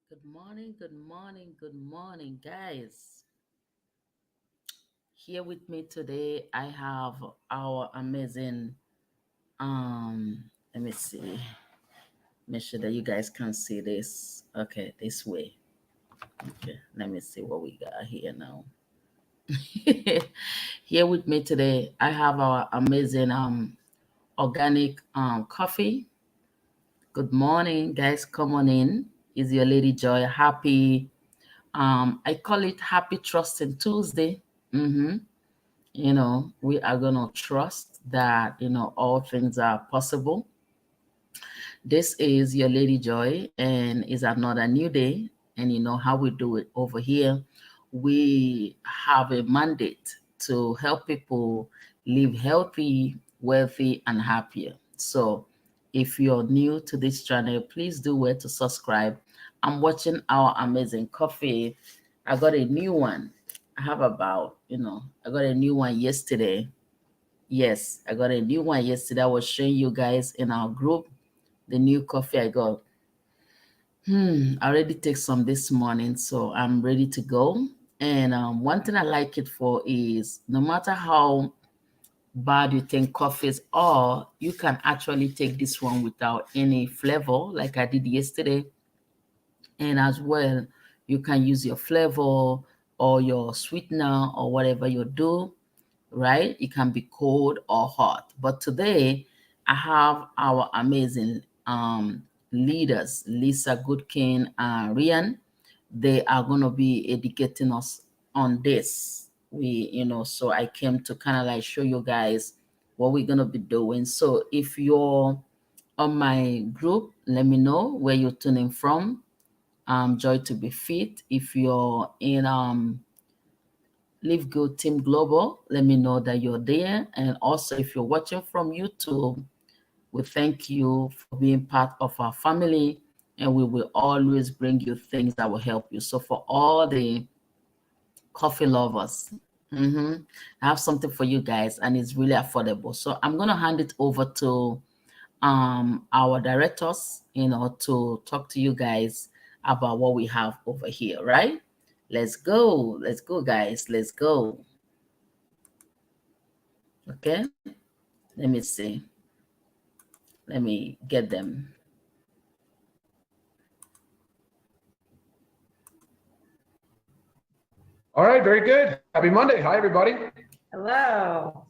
Good morning, guys. Here with me today, I have our amazing. Let me see. Make sure that you guys can see this. Okay, this way. Okay, let me see what we got here now. Here with me today, I have our amazing organic coffee. Good morning, guys. Come on in. Is your lady Joy happy? I call it Happy Trusting Tuesday. Mm-hmm. We are going to trust that, all things are possible. This is your Lady Joy, and it's another new day. And you know how we do it over here. We have a mandate to help people live healthy, wealthy, and happier. So if you're new to this channel, please do where to subscribe. I'm watching our amazing coffee. I got a new one. I got a new one yesterday. Yes, I got a new one yesterday. I was showing you guys in our group the new coffee I got. I already take some this morning, so I'm ready to go. And one thing I like it for is no matter how bad you think coffees are, you can actually take this one without any flavor, like I did yesterday. And as well, you can use your flavor or your sweetener or whatever you do, right? It can be cold or hot. But today, I have our amazing leaders, Lisa, Goodkin, and Rian. They are going to be educating us on this. So I came to kind of like show you guys what we're going to be doing. So if you're on my group, let me know where you're tuning from. Joy to be fit. If you're in Live Good Team Global, let me know that you're there. And also, if you're watching from YouTube, we thank you for being part of our family, and we will always bring you things that will help you. So, for all the coffee lovers, I have something for you guys, and it's really affordable. So, I'm going to hand it over to our directors, to talk to you guys about what we have over here, right? Let's go. Let's go, guys. Let's go. Okay. Let me see. Let me get them. All right, very good. Happy Monday. Hi, everybody. Hello.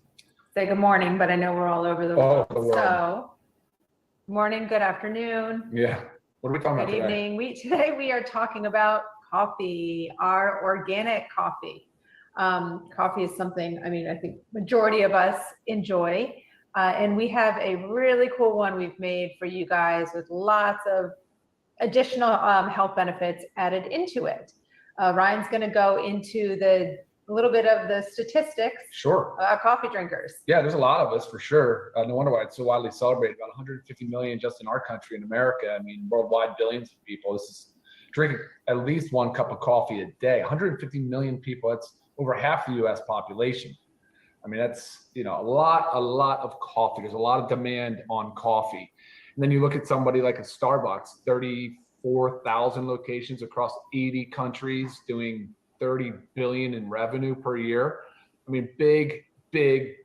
Say good morning, but I know we're all over the world. So, morning, good afternoon. Yeah. What are we talking about today? Good evening. Today we are talking about coffee, our organic coffee. Coffee is something, I think majority of us enjoy. And we have a really cool one we've made for you guys with lots of additional health benefits added into it. Ryan's going to go into a little bit of the statistics. Sure. Coffee drinkers. Yeah, there's a lot of us for sure. No wonder why it's so widely celebrated. About 150 million just in our country, in America. Worldwide, billions of people. This is drinking at least one cup of coffee a day. 150 million people. That's over half the U.S. population. That's a lot of coffee. There's a lot of demand on coffee. And then you look at somebody like a Starbucks, 34,000 locations across 80 countries, doing 30 billion in revenue per year. Big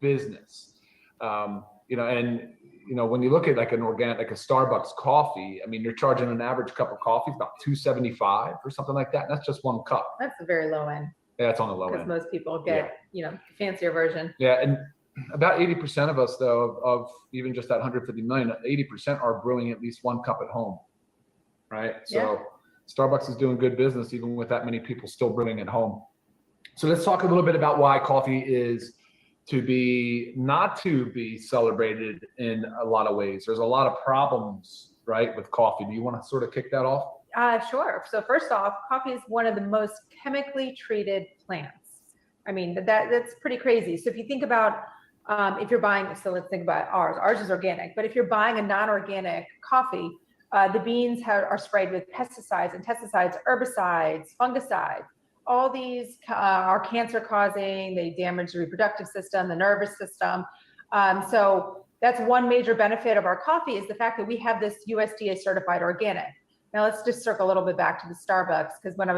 business. And when you look at like an organic, like a Starbucks coffee, you're charging an average cup of coffee about $2.75 or something like that. And that's just one cup. That's the very low end. Yeah, it's on the low end. Because most people get, fancier version. Yeah, and about 80% of us, though, of even just that 150 million, 80% are brewing at least one cup at home, right? So Starbucks is doing good business even with that many people still brewing at home. So let's talk a little bit about why coffee is not to be celebrated in a lot of ways. There's a lot of problems, right, with coffee. Do you want to sort of kick that off? Sure. So first off, coffee is one of the most chemically treated plants. That's pretty crazy. So if you think about if you're buying, so let's think about ours. Ours is organic, but if you're buying a non-organic coffee, the beans are sprayed with pesticides, herbicides, fungicides. All these are cancer causing. They damage the reproductive system, the nervous system. So that's one major benefit of our coffee is the fact that we have this USDA certified organic. Now let's just circle a little bit back to the Starbucks, because when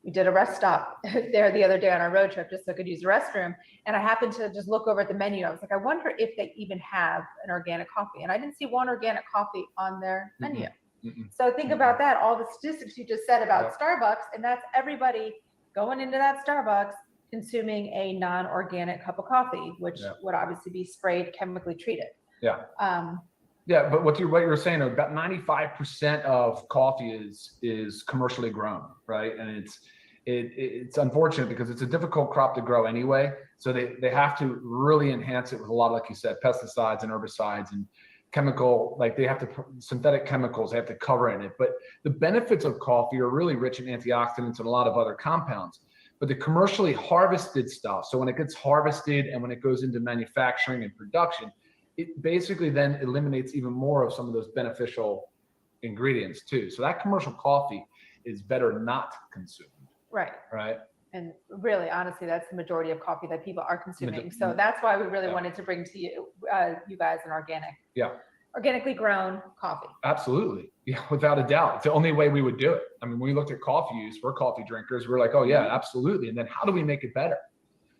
we did a rest stop there the other day on our road trip just so I could use the restroom. And I happened to just look over at the menu. I was like, I wonder if they even have an organic coffee. And I didn't see one organic coffee on their menu. So think about that, all the statistics you just said about Starbucks, and that's everybody going into that Starbucks consuming a non-organic cup of coffee, which would obviously be sprayed, chemically treated. But what you were saying, about 95% of coffee is commercially grown, right? And it's unfortunate because it's a difficult crop to grow anyway. So they have to really enhance it with a lot of, like you said, pesticides and herbicides and chemical, like they have to synthetic chemicals, they have to cover in it. But the benefits of coffee are really rich in antioxidants and a lot of other compounds. But the commercially harvested stuff, so when it gets harvested and when it goes into manufacturing and production, it basically then eliminates even more of some of those beneficial ingredients too. So that commercial coffee is better not consumed. Right. And really, honestly, that's the majority of coffee that people are consuming. So that's why we really wanted to bring to you, you guys, an organically grown coffee. Absolutely. Yeah, without a doubt. It's the only way we would do it. I mean, when we looked at coffee use, we're coffee drinkers. We're like, oh yeah, absolutely. And then how do we make it better?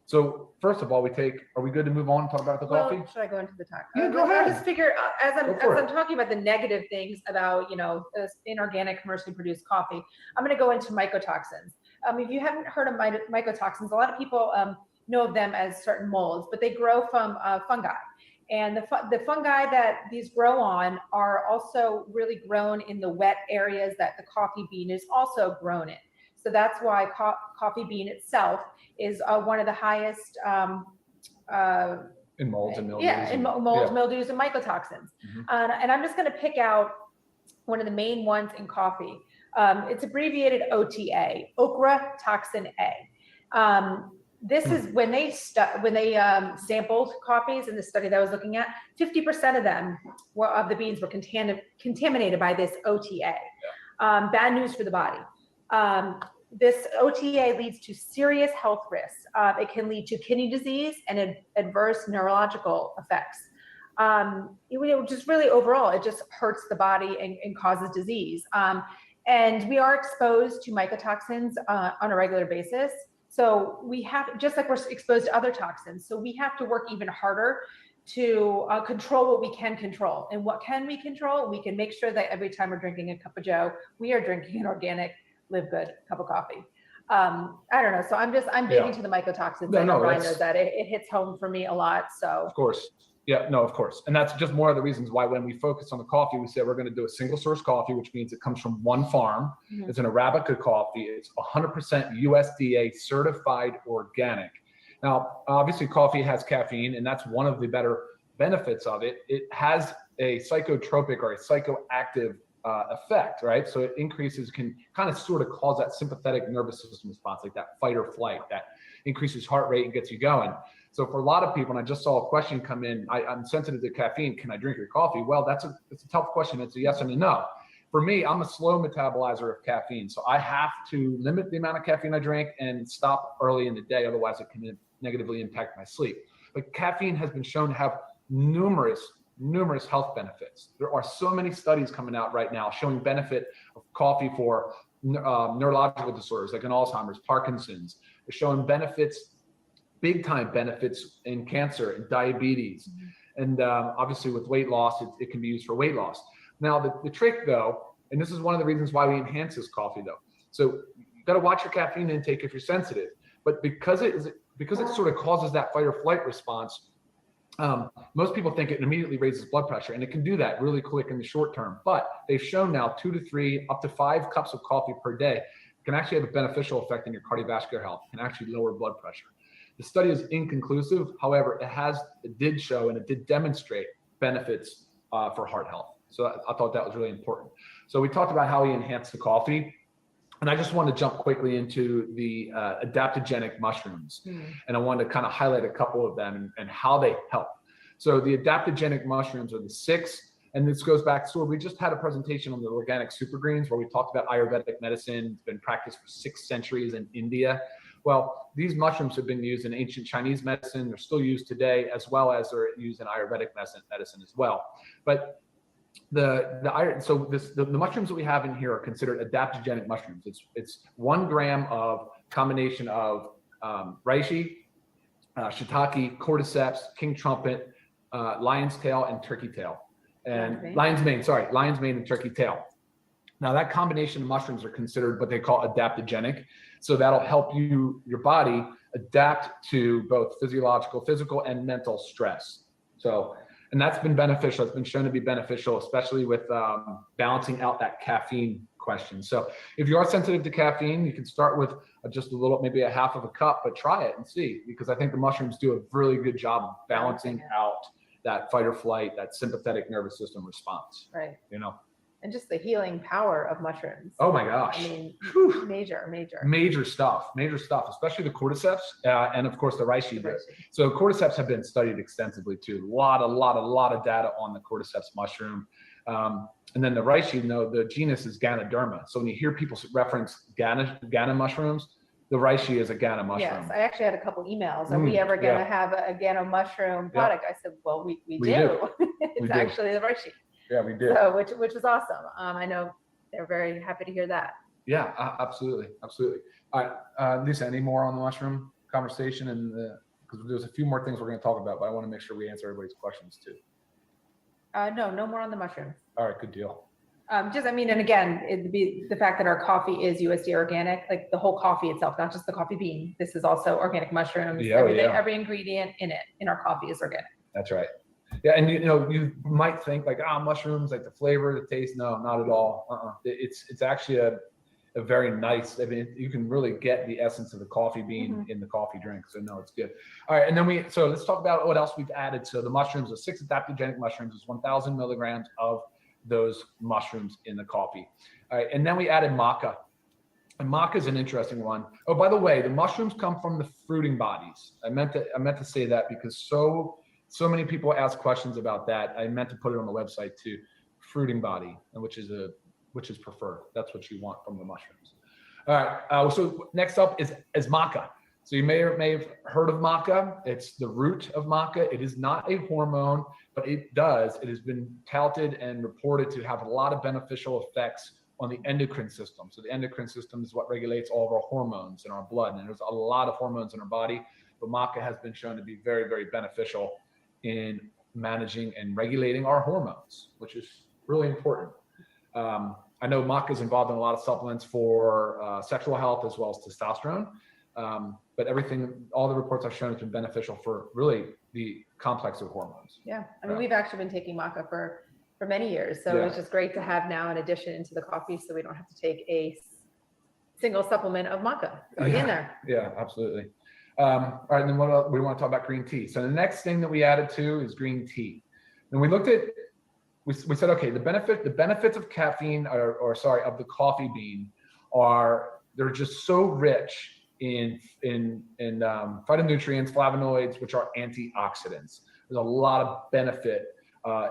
So first of all, are we good to move on and talk about the coffee? Should I go into the talk? Yeah, go ahead. I just figure as I'm talking about the negative things about, inorganic commercially produced coffee, I'm going to go into mycotoxins. If you haven't heard of mycotoxins, a lot of people know of them as certain molds, but they grow from fungi. And the fungi that these grow on are also really grown in the wet areas that the coffee bean is also grown in. So that's why coffee bean itself is one of the highest in molds and mildews. Mildews, and mycotoxins. And I'm just going to pick out one of the main ones in coffee. It's abbreviated OTA, okra toxin A. This is when they sampled coffees in the study that I was looking at, 50% of them of the beans were contaminated by this OTA. Bad news for the body. This OTA leads to serious health risks. It can lead to kidney disease and adverse neurological effects. Just really overall, it just hurts the body and causes disease. And we are exposed to mycotoxins on a regular basis. So we have, just like we're exposed to other toxins, so we have to work even harder to control what we can control. And what can we control? We can make sure that every time we're drinking a cup of joe, we are drinking an organic, LiveGood cup of coffee. I don't know. So I'm big into the mycotoxins. I know Ryan knows that. It hits home for me a lot. So of course. Yeah, no, of course. And that's just more of the reasons why when we focus on the coffee, we say we're going to do a single source coffee, which means it comes from one farm. It's an Arabica coffee. It's 100% USDA certified organic. Now, obviously coffee has caffeine, and that's one of the better benefits of it. It has a psychotropic or a psychoactive effect, right? So it increases, can kind of sort of cause that sympathetic nervous system response, like that fight or flight, that increases heart rate and gets you going. So for a lot of people, and I just saw a question come in, I'm sensitive to caffeine, can I drink your coffee? Well, it's a tough question. It's a yes and a no. For me, I'm a slow metabolizer of caffeine. So I have to limit the amount of caffeine I drink and stop early in the day. Otherwise, it can negatively impact my sleep. But caffeine has been shown to have numerous health benefits. There are so many studies coming out right now showing benefit of coffee for neurological disorders like in Alzheimer's, Parkinson's. They're showing benefits, big time benefits in cancer and diabetes. And obviously with weight loss, it can be used for weight loss. Now the trick though, and this is one of the reasons why we enhance this coffee though. So you got to watch your caffeine intake if you're sensitive, but because it sort of causes that fight or flight response, most people think it immediately raises blood pressure, and it can do that really quick in the short term. But they've shown now 2 to 3, up to 5 cups of coffee per day can actually have a beneficial effect on your cardiovascular health, can actually lower blood pressure. The study is inconclusive. However, it did show and it did demonstrate benefits for heart health. So I thought that was really important. So we talked about how we enhance the coffee. And I just want to jump quickly into the adaptogenic mushrooms. And I wanted to kind of highlight a couple of them and how they help. So the adaptogenic mushrooms are the 6, and this goes back, so we just had a presentation on the organic super greens where we talked about Ayurvedic medicine. It's been practiced for 6 centuries in India. Well, these mushrooms have been used in ancient Chinese medicine. They're still used today, as well as they're used in Ayurvedic medicine as well. But the mushrooms that we have in here are considered adaptogenic mushrooms. It's 1 gram of combination of reishi, shiitake, cordyceps, king trumpet, lion's tail, and turkey tail, and lion's mane and turkey tail. Now that combination of mushrooms are considered what they call adaptogenic. So that'll help your body adapt to both physical and mental stress. So, and that's been beneficial. It's been shown to be beneficial, especially with balancing out that caffeine question. So if you are sensitive to caffeine, you can start with just a little, maybe a half of a cup, but try it and see, because I think the mushrooms do a really good job of balancing out that fight or flight, that sympathetic nervous system response. Right. You know. And just the healing power of mushrooms. Oh my gosh. I mean, major stuff, especially the cordyceps and of course the reishi. So cordyceps have been studied extensively too. A lot of data on the cordyceps mushroom. And then the reishi, the genus is Ganoderma. So when you hear people reference Gana mushrooms, the reishi is a Gana mushroom. Yes, I actually had a couple emails. Are we ever going to have a Gana mushroom product? I said, well, we do. It's actually the reishi. Yeah, we did. So, which was awesome. I know they're very happy to hear that. Yeah, absolutely. All right, Lisa, any more on the mushroom conversation? And because there's a few more things we're going to talk about, but I want to make sure we answer everybody's questions too. No more on the mushrooms. All right, good deal. And again, it'd be the fact that our coffee is USDA organic, like the whole coffee itself, not just the coffee bean. This is also organic mushrooms. Every ingredient in our coffee is organic. That's right. Yeah, and you might think like, mushrooms, like the flavor, the taste. No, not at all. It's actually a very nice. I mean, you can really get the essence of the coffee bean in the coffee drink. So no, it's good. All right, and then let's talk about what else we've added. So the mushrooms, the 6 adaptogenic mushrooms, is 1,000 milligrams of those mushrooms in the coffee. All right, and then we added maca. And maca is an interesting one. Oh, by the way, the mushrooms come from the fruiting bodies. I meant to say that because so many people ask questions about that. I meant to put it on the website too. Fruiting body, and which is preferred. That's what you want from the mushrooms. All right. So next up is maca. So you may have heard of maca. It's the root of maca. It is not a hormone, but it has been touted and reported to have a lot of beneficial effects on the endocrine system. So the endocrine system is what regulates all of our hormones in our blood, and there's a lot of hormones in our body. But maca has been shown to be very, very beneficial in managing and regulating our hormones, which is really important. I know maca is involved in a lot of supplements for sexual health as well as testosterone, but all the reports I've shown has been beneficial for really the complex of hormones. Yeah, I mean, we've actually been taking maca for many years, so it's just great to have now an addition into the coffee, so we don't have to take a single supplement of maca in there. Yeah, absolutely. All right, and then what else? We want to talk about green tea. So the next thing that we added to is green tea. And we said, okay, the benefits of caffeine of the coffee bean they're just so rich in phytonutrients, flavonoids, which are antioxidants. There's a lot of benefit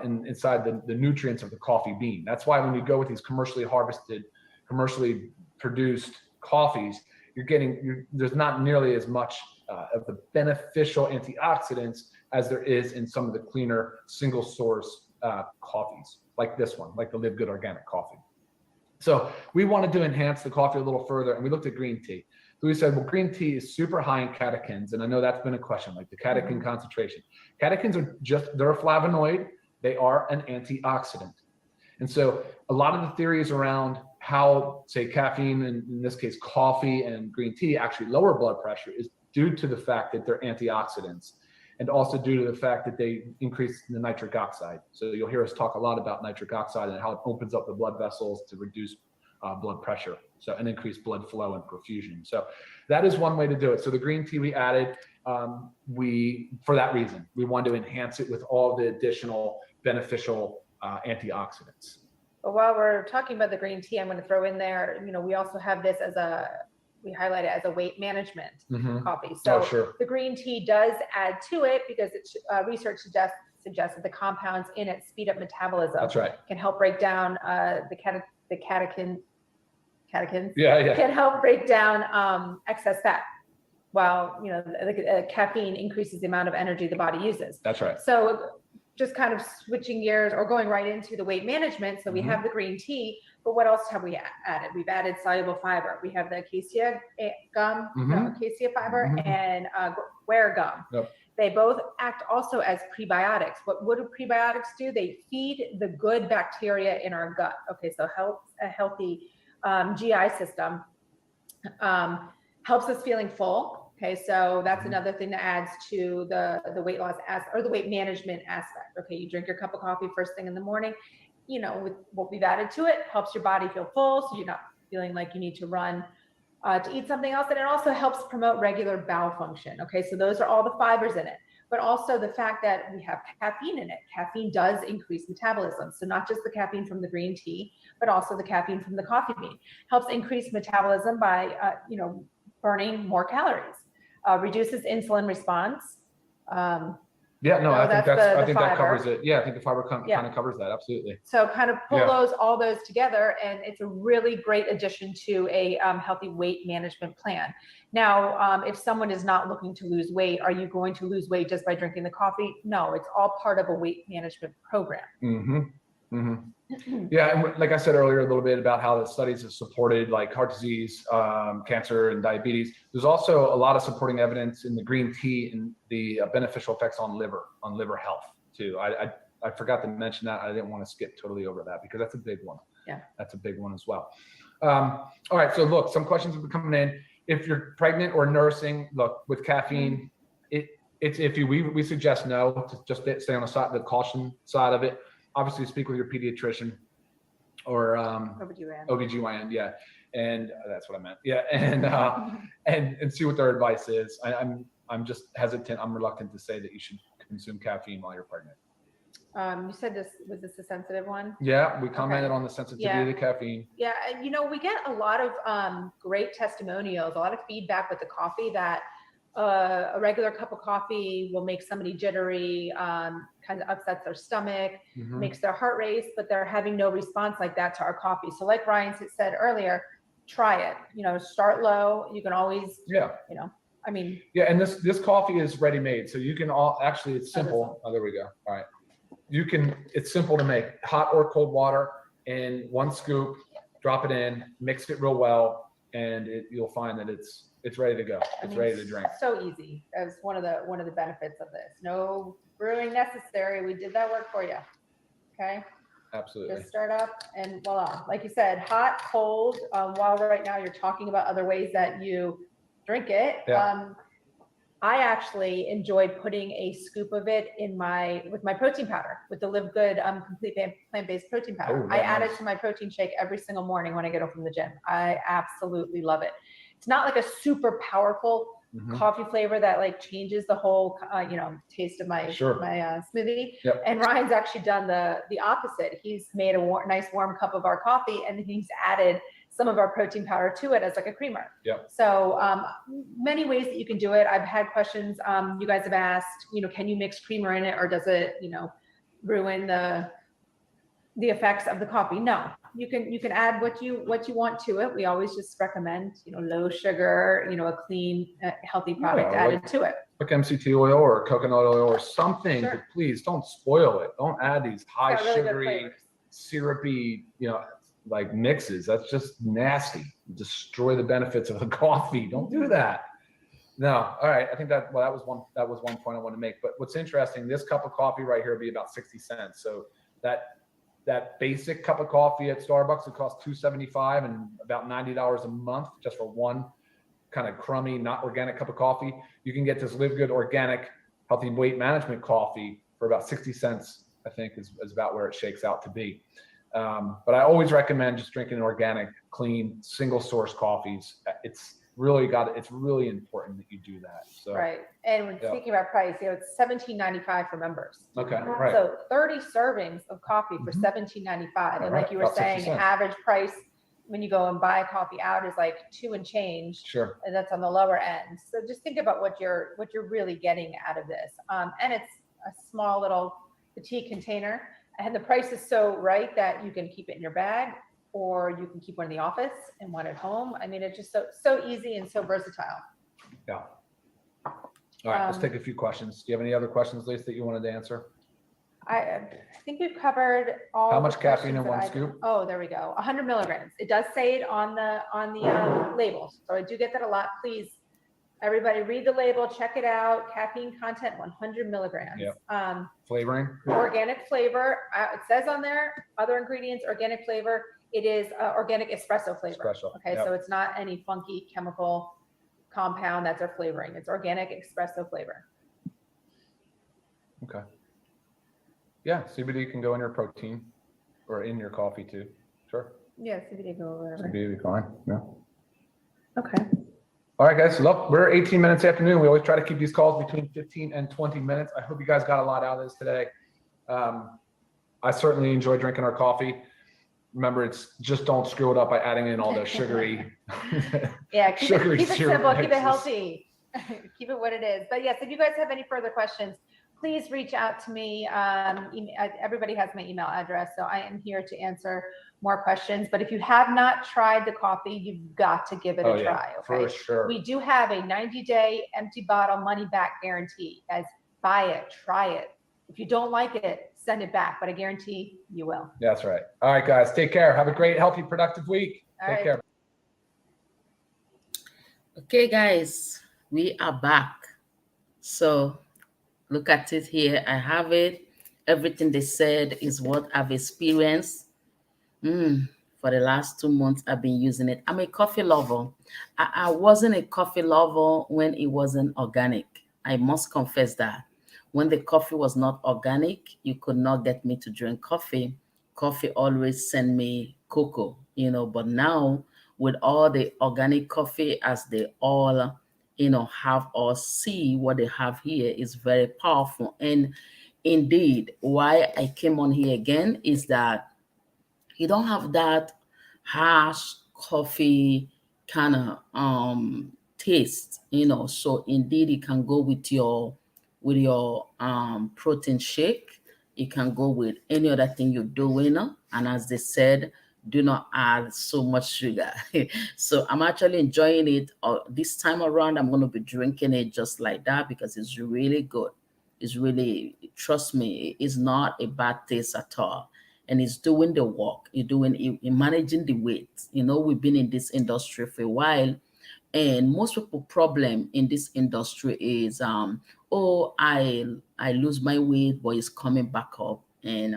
inside the nutrients of the coffee bean. That's why when you go with these commercially harvested, commercially produced coffees, there's not nearly as much of the beneficial antioxidants as there is in some of the cleaner single source coffees, like this one, like the LiveGood Organic Coffee. So we wanted to enhance the coffee a little further, and we looked at green tea. So we said, well, green tea is super high in catechins, and I know that's been a question, like the catechin concentration. Catechins they're a flavonoid, they are an antioxidant. And so a lot of the theories around how, say, caffeine, and in this case, coffee and green tea actually lower blood pressure is due to the fact that they're antioxidants, and also due to the fact that they increase the nitric oxide. So you'll hear us talk a lot about nitric oxide and how it opens up the blood vessels to reduce blood pressure, and increase blood flow and perfusion. So that is one way to do it. So the green tea we added, for that reason, we wanted to enhance it with all the additional beneficial antioxidants. But while we're talking about the green tea, I'm going to throw in there, we also have this we highlight it as a weight management coffee. So the green tea does add to it because research suggests that the compounds in it speed up metabolism. That's right. Can help break down the catechins. Yeah. Can help break down excess fat, while the caffeine increases the amount of energy the body uses. That's right. So just kind of switching gears or going right into the weight management. So we have the green tea, but what else have we added? We've added soluble fiber. We have the acacia gum, acacia fiber, and guar gum. Yep. They both act also as prebiotics. What do prebiotics do? They feed the good bacteria in our gut. Okay, so helps a healthy GI system, helps us feeling full. Okay, so that's another thing that adds to the weight loss or the weight management aspect. Okay, you drink your cup of coffee first thing in the morning. You know, with what we've added to it, helps your body feel full, so you're not feeling like you need to run to eat something else. And it also helps promote regular bowel function. Okay, so those are all the fibers in it. But also the fact that we have caffeine in it. Caffeine does increase metabolism. So not just the caffeine from the green tea, but also the caffeine from the coffee bean. Helps increase metabolism by, burning more calories. Reduces insulin response. Yeah, no, I think that covers it. Yeah, I think the fiber kind of covers that. Absolutely. So kind of pull all those together, and it's a really great addition to a healthy weight management plan. Now, if someone is not looking to lose weight, are you going to lose weight just by drinking the coffee? No, it's all part of a weight management program. Yeah, and like I said earlier, a little bit about how the studies have supported like heart disease, cancer, and diabetes. There's also a lot of supporting evidence in the green tea and the beneficial effects on liver health too. I forgot to mention that. I didn't want to skip totally over that because that's a big one. Yeah, that's a big one as well. All right, so look, some questions have been coming in. If you're pregnant or nursing, look, with caffeine, it's iffy. We suggest no, to just stay on the caution side of it. Obviously, speak with your pediatrician or OBGYN, yeah, and that's what I meant, yeah, and see what their advice is. I'm just hesitant. I'm reluctant to say that you should consume caffeine while you're pregnant. You said was this a sensitive one? Yeah, we commented on the sensitivity to caffeine. Yeah, and we get a lot of great testimonials, a lot of feedback with the coffee that a regular cup of coffee will make somebody jittery, kind of upsets their stomach, makes their heart race, but they're having no response like that to our coffee. So like Ryan said earlier, try it, start low. You can always, yeah, and this coffee is ready made. So you can actually, it's simple. Oh, there we go. All right. It's simple to make. Hot or cold water and 1 scoop, drop it in, mix it real well, and you'll find that it's ready to go. It's ready to drink. So easy. That's one of the benefits of this. No brewing necessary. We did that work for you. Okay. Absolutely. Just start up and voila. Like you said, hot, cold. While right now you're talking about other ways that you drink it. Yeah. I actually enjoyed putting a scoop of it with my protein powder, with the LiveGood complete plant-based protein powder. I add it to my protein shake every single morning when I get home from the gym. I absolutely love it. It's not like a super powerful coffee flavor that like changes the whole taste of my smoothie. Yep. And Ryan's actually done the opposite. He's made a nice warm cup of our coffee, and he's added some of our protein powder to it as like a creamer. Yep. So many ways that you can do it. I've had questions. You guys have asked, can you mix creamer in it, or does it, ruin the effects of the coffee? No, you can add what you want to it. We always just recommend, low sugar, a clean, healthy product added to it. Like MCT oil or coconut oil or something, but please don't spoil it. Don't add these high sugary, syrupy, like mixes. That's just nasty. Destroy the benefits of the coffee. Don't do that. No. All right. I think that was one point I want to make. But what's interesting, this cup of coffee right here would be about 60 cents. So that basic cup of coffee at Starbucks, it costs $2.75 and about $90 a month just for one kind of crummy, not organic cup of coffee. You can get this LiveGood Organic Healthy Weight Management Coffee for about 60 cents, I think is about where it shakes out to be. But I always recommend just drinking organic, clean, single source coffees. It's really important that you do that. So, right. And when speaking about price, it's $17.95 for members. Okay. Right. So 30 servings of coffee for $17.95. And like you were saying, average price when you go and buy coffee out is like $2 and change. Sure. And that's on the lower end. So just think about what you're really getting out of this. And it's a small little petite container. And the price is so right that you can keep it in your bag, or you can keep one in the office and one at home. I mean, it's just so easy and so versatile. Yeah. All right, let's take a few questions. Do you have any other questions, Lisa, that you wanted to answer? I think we've covered all. How the much caffeine in questions that one I- scoop? Oh, there we go. 100 milligrams. It does say it on the label. So I do get that a lot. Please, everybody read the label, check it out. Caffeine content, 100 milligrams. Yep. Flavoring? Organic flavor. It says on there, other ingredients, organic flavor. It is organic espresso flavor. Espresso. Okay, Yep. so it's not any funky chemical compound that's our flavoring. It's organic espresso flavor. Okay. Yeah, CBD can go in your protein or in your coffee too. Sure. Yeah, CBD go whatever. CBD be fine. Yeah. Okay. All right, guys. Look, we're 18 minutes afternoon. We always try to keep these calls between 15 and 20 minutes. I hope you guys got a lot out of this today. I certainly enjoy drinking our coffee. Remember, it's just don't screw it up by adding in all those sugary. Yeah, keep it simple, keep it mixes. healthy, keep it what it is. But yes, if you guys have any further questions, please reach out to me. Everybody has my email address, so I am here to answer more questions. But if you have not tried the coffee, you've got to give it a try. Okay, for sure. We do have a 90-day empty bottle money back guarantee. Guys, buy it, try it. If you don't like it, send it back, but I guarantee you will. That's right. All right, guys, take care. Have a great, healthy, productive week. Take care. Okay, guys, we are back. So look at it here. I have it. Everything they said is what I've experienced. For the last 2 months, I've been using it. I'm a coffee lover. I wasn't a coffee lover when it wasn't organic. I must confess that. When the coffee was not organic, you could not get me to drink coffee. Coffee always sent me cocoa, but now with all the organic coffee as they all, have or see what they have here is very powerful. And indeed, why I came on here again is that you don't have that harsh coffee kind of taste, so indeed it can go with your protein shake. It can go with any other thing you're doing, and as they said, do not add so much sugar. So I'm actually enjoying it. This time around I'm going to be drinking it just like that because it's really good. It's really, trust me, it's not a bad taste at all. And it's doing the work. You're managing the weight. We've been in this industry for a while, and most people problem in this industry is I lose my weight but it's coming back up. And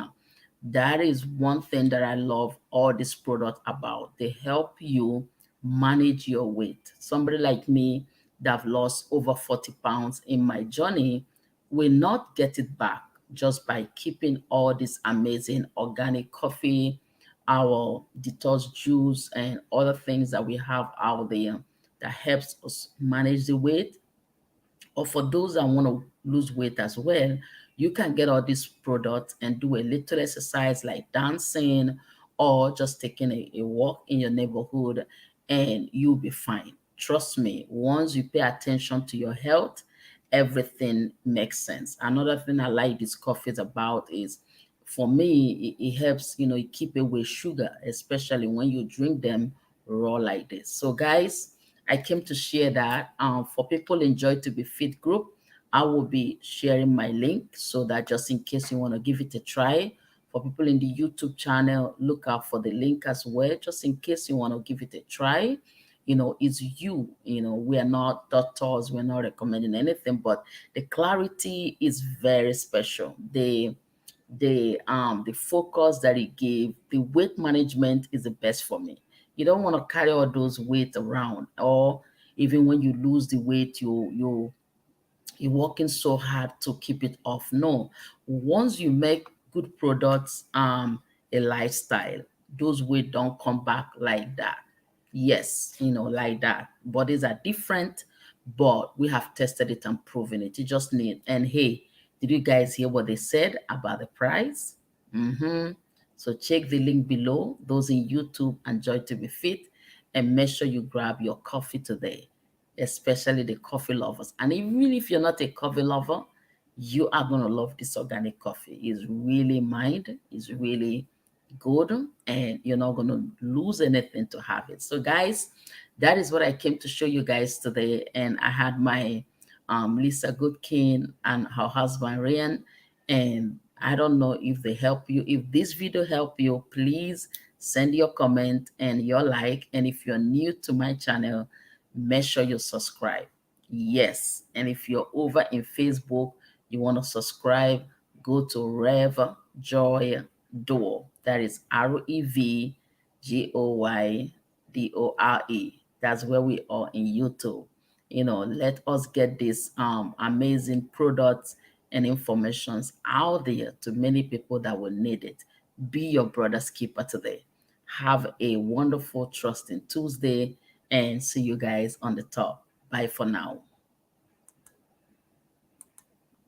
that is one thing that I love all this product about. They help you manage your weight. Somebody like me that have lost over 40 pounds in my journey will not get it back just by keeping all this amazing organic coffee, our detox juice, and other things that we have out there that helps us manage the weight. Or for those that want to lose weight as well, you can get all these products and do a little exercise like dancing or just taking a walk in your neighborhood, and you'll be fine. Trust me, once you pay attention to your health, everything makes sense. Another thing I like these coffees about is, for me, it helps, keep away sugar, especially when you drink them raw like this. So guys, I came to share that for people in Joy to Be Fit group. I will be sharing my link so that just in case you want to give it a try. For people in the YouTube channel, look out for the link as well, just in case you want to give it a try. It's you. We are not doctors, we're not recommending anything, but the clarity is very special. The focus that it gave, the weight management is the best for me. You don't want to carry all those weight around, or even when you lose the weight, you're working so hard to keep it off. No, once you make good products a lifestyle, those weight don't come back like that. Yes, like that. Bodies are different, but we have tested it and proven it. You just need, and hey, did you guys hear what they said about the price? So check the link below, those in YouTube and Joy to Be Fit, and make sure you grab your coffee today, especially the coffee lovers. And even if you're not a coffee lover, you are going to love this organic coffee. It's really mild, it's really good, and you're not going to lose anything to have it. So guys, that is what I came to show you guys today. And I had my Lisa Goodkin and her husband Ryan, and I don't know if they help you. If this video help you, please send your comment and your like. And if you're new to my channel, make sure you subscribe. Yes. And if you're over in Facebook, you want to subscribe, go to Rev Joy Door. That is REVGOYDORE. That's where we are in YouTube. Let us get this amazing products and informations out there to many people that will need it. Be your brother's keeper today. Have a wonderful, trusting Tuesday, and see you guys on the top. Bye for now.